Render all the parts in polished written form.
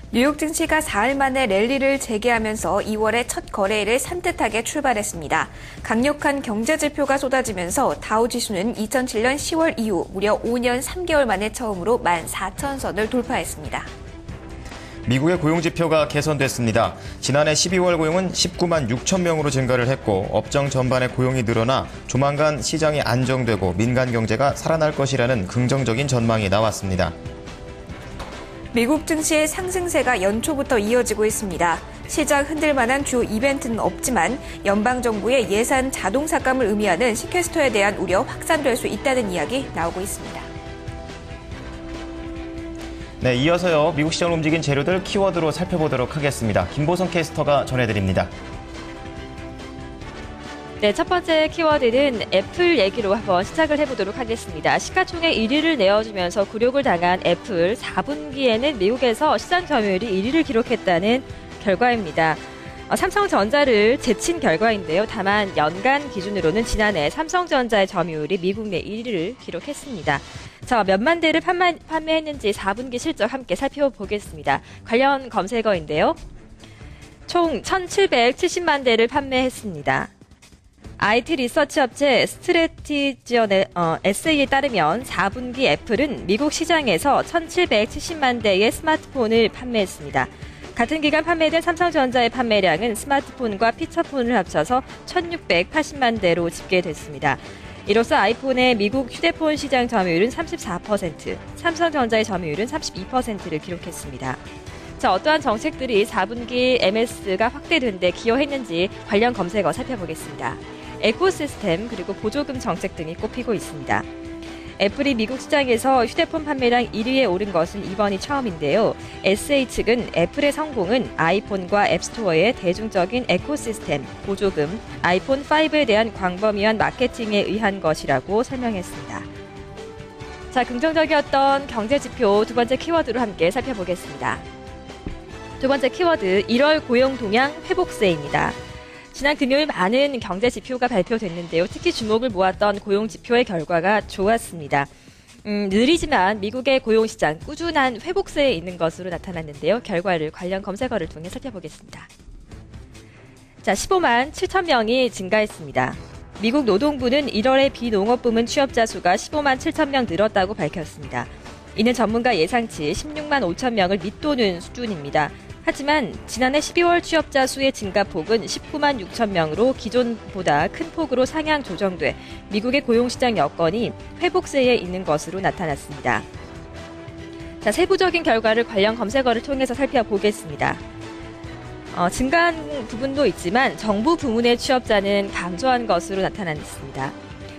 뉴욕 증시가 4일 만에 랠리를 재개하면서 2월의 첫 거래일을 산뜻하게 출발했습니다. 강력한 경제 지표가 쏟아지면서 다우 지수는 2007년 10월 이후 무려 5년 3개월 만에 처음으로 14,000선을 돌파했습니다. 미국의 고용지표가 개선됐습니다. 지난해 12월 고용은 19만 6천 명으로 증가를 했고 업종 전반의 고용이 늘어나 조만간 시장이 안정되고 민간 경제가 살아날 것이라는 긍정적인 전망이 나왔습니다. 미국 증시의 상승세가 연초부터 이어지고 있습니다. 시장 흔들 만한 주 이벤트는 없지만 연방정부의 예산 자동 삭감을 의미하는 시퀘스터에 대한 우려 확산될 수 있다는 이야기 나오고 있습니다. 네, 이어서요. 미국 시장을 움직인 재료들 키워드로 살펴보도록 하겠습니다. 김보성 캐스터가 전해드립니다. 네, 첫 번째 키워드는 애플 얘기로 한번 시작을 해보도록 하겠습니다. 시가총액 1위를 내어주면서 굴욕을 당한 애플 4분기에는 미국에서 시장 점유율이 1위를 기록했다는 결과입니다. 삼성전자를 제친 결과인데요. 다만 연간 기준으로는 지난해 삼성전자의 점유율이 미국 내 1위를 기록했습니다. 자, 몇만 대를 판매했는지 4분기 실적 함께 살펴보겠습니다. 관련 검색어인데요. 총 1,770만 대를 판매했습니다. IT 리서치 업체 스트래티지언의 에세이에 따르면 4분기 애플은 미국 시장에서 1,770만 대의 스마트폰을 판매했습니다. 같은 기간 판매된 삼성전자의 판매량은 스마트폰과 피처폰을 합쳐서 1,680만 대로 집계됐습니다. 이로써 아이폰의 미국 휴대폰 시장 점유율은 34%, 삼성전자의 점유율은 32%를 기록했습니다. 자, 어떠한 정책들이 4분기 MS가 확대된 데 기여했는지 관련 검색어 살펴보겠습니다. 에코시스템 그리고 보조금 정책 등이 꼽히고 있습니다. 애플이 미국 시장에서 휴대폰 판매량 1위에 오른 것은 이번이 처음인데요. SA 측은 애플의 성공은 아이폰과 앱스토어의 대중적인 에코시스템, 보조금, 아이폰 5에 대한 광범위한 마케팅에 의한 것이라고 설명했습니다. 자, 긍정적이었던 경제지표 두 번째 키워드로 함께 살펴보겠습니다. 두 번째 키워드, 1월 고용 동향 회복세입니다. 지난 금요일 많은 경제 지표가 발표됐는데요. 특히 주목을 모았던 고용 지표의 결과가 좋았습니다. 느리지만 미국의 고용 시장 꾸준한 회복세에 있는 것으로 나타났는데요. 결과를 관련 검색어를 통해 살펴보겠습니다. 자, 15만 7천 명이 증가했습니다. 미국 노동부는 1월에 비농업 부문 취업자 수가 15만 7천 명 늘었다고 밝혔습니다. 이는 전문가 예상치 16만 5천 명을 밑도는 수준입니다. 하지만 지난해 12월 취업자 수의 증가폭은 19만 6천 명으로 기존보다 큰 폭으로 상향 조정돼 미국의 고용시장 여건이 회복세에 있는 것으로 나타났습니다. 자, 세부적인 결과를 관련 검색어를 통해서 살펴보겠습니다. 증가한 부분도 있지만 정부 부문의 취업자는 감소한 것으로 나타났습니다.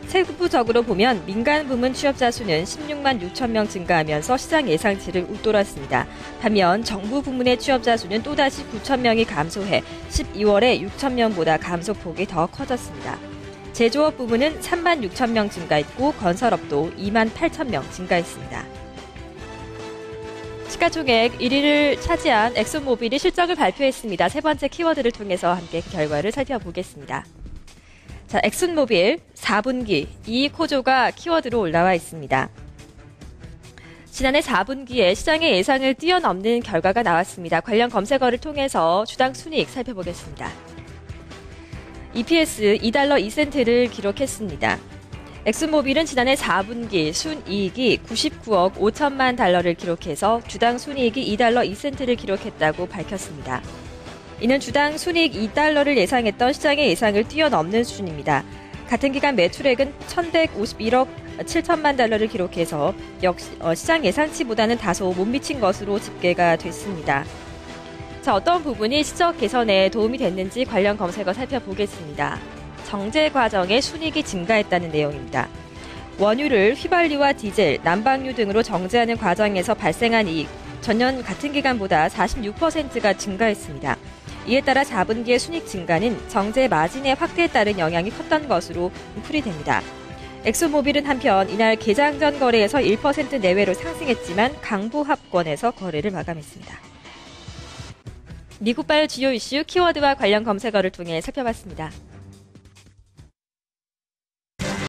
세부적으로 보면 민간 부문 취업자 수는 16만 6천 명 증가하면서 시장 예상치를 웃돌았습니다. 반면 정부 부문의 취업자 수는 또다시 9천 명이 감소해 12월에 6천 명보다 감소폭이 더 커졌습니다. 제조업 부문은 3만 6천 명 증가했고 건설업도 2만 8천 명 증가했습니다. 시가총액 1위를 차지한 엑소모빌이 실적을 발표했습니다. 세 번째 키워드를 통해서 함께 결과를 살펴보겠습니다. 자, 엑슨모빌 4분기 이익 호조가 키워드로 올라와 있습니다. 지난해 4분기에 시장의 예상을 뛰어넘는 결과가 나왔습니다. 관련 검색어를 통해서 주당 순이익 살펴보겠습니다. EPS 2달러 2센트를 기록했습니다. 엑슨모빌은 지난해 4분기 순이익이 99억 5천만 달러를 기록해서 주당 순이익이 2달러 2센트를 기록했다고 밝혔습니다. 이는 주당 순이익 2달러를 예상했던 시장의 예상을 뛰어넘는 수준입니다. 같은 기간 매출액은 1,151억 7천만 달러를 기록해서 역시 시장 예상치보다는 다소 못 미친 것으로 집계가 됐습니다. 자, 어떤 부분이 실적 개선에 도움이 됐는지 관련 검색어 살펴보겠습니다. 정제 과정의 순이익이 증가했다는 내용입니다. 원유를 휘발유와 디젤, 난방유 등으로 정제하는 과정에서 발생한 이익, 전년 같은 기간보다 46%가 증가했습니다. 이에 따라 4분기의 순이익 증가는 정제 마진의 확대에 따른 영향이 컸던 것으로 풀이됩니다. 엑소모빌은 한편 이날 개장 전 거래에서 1% 내외로 상승했지만 강보합권에서 거래를 마감했습니다. 미국발 주요 이슈 키워드와 관련 검색어를 통해 살펴봤습니다.